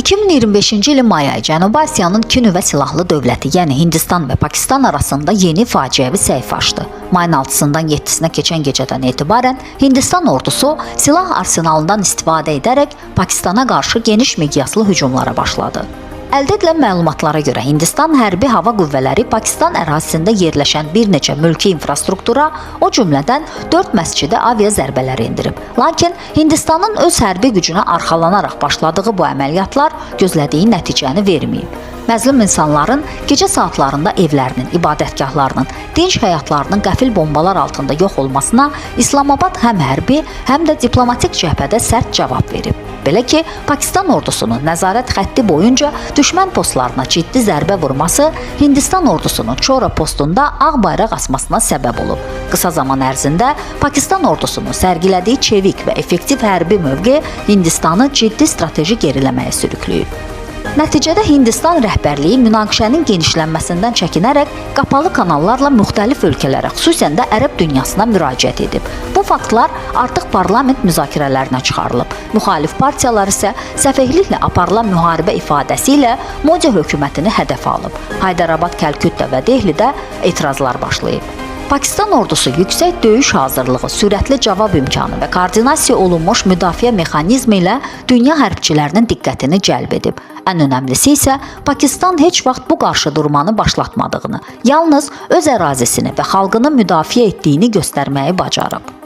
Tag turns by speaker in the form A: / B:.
A: 2025-ci ilin may ayı Cənubi Asiyanın iki nüvə silahlı dövləti, yəni Hindistan və Pakistan arasında yeni faciəvi səhifə açdı. Mayın 6-sından 7-sinə keçən gecədən etibarən Hindistan ordusu silah arsenalından istifadə edərək Pakistana qarşı geniş miqyaslı hücumlara başladı. Əldə edilən məlumatlara görə Hindistan hərbi hava qüvvələri Pakistan ərazisində yerləşən bir neçə mülki infrastruktura, o cümlədən 4 məscidə avia zərbələr endirib. Lakin Hindistanın öz hərbi gücünə arxalanaraq başladığı bu əməliyyatlar gözlədiyi nəticəni verməyib. Məzlum insanların gecə saatlarında evlərinin, ibadətgahlarının, dinc həyatlarının qəfil bombalar altında yox olmasına İslamabad həm hərbi, həm də diplomatik cəbhədə sərt cavab verib. Belə ki, Pakistan ordusunun nəzarət xətti boyunca düşmən postlarına ciddi zərbə vurması Hindistan ordusunun Çora postunda ağ bayraq asmasına səbəb olub. Qısa zaman ərzində Pakistan ordusunun sərgilədiyi çevik və effektiv hərbi mövqe Hindistanı ciddi strateji geriləməyə sürükləyib. Nəticədə Hindistan rəhbərliyi münaqişənin genişlənməsindən çəkinərək qapalı kanallarla müxtəlif ölkələrə, xüsusən də ərəb dünyasına müraciət edib. Bu faktlar artıq parlament müzakirələrinə çıxarılıb. Müxalif partiyalar isə səfehliklə aparılan müharibə ifadəsi ilə Modi hökumətini hədəf alıb. Haydarabad, Kəlküttə və Dehlidə etirazlar başlayıb. Pakistan ordusu yüksək döyüş hazırlığı, sürətli cavab imkanı və koordinasiya olunmuş müdafiə mexanizmi ilə dünya hərbçilərinin diqqətini cəlb edib. Ən önəmlisi isə Pakistan heç vaxt bu qarşıdurmanı başlatmadığını, yalnız öz ərazisini və xalqını müdafiə etdiyini göstərməyi bacarıb.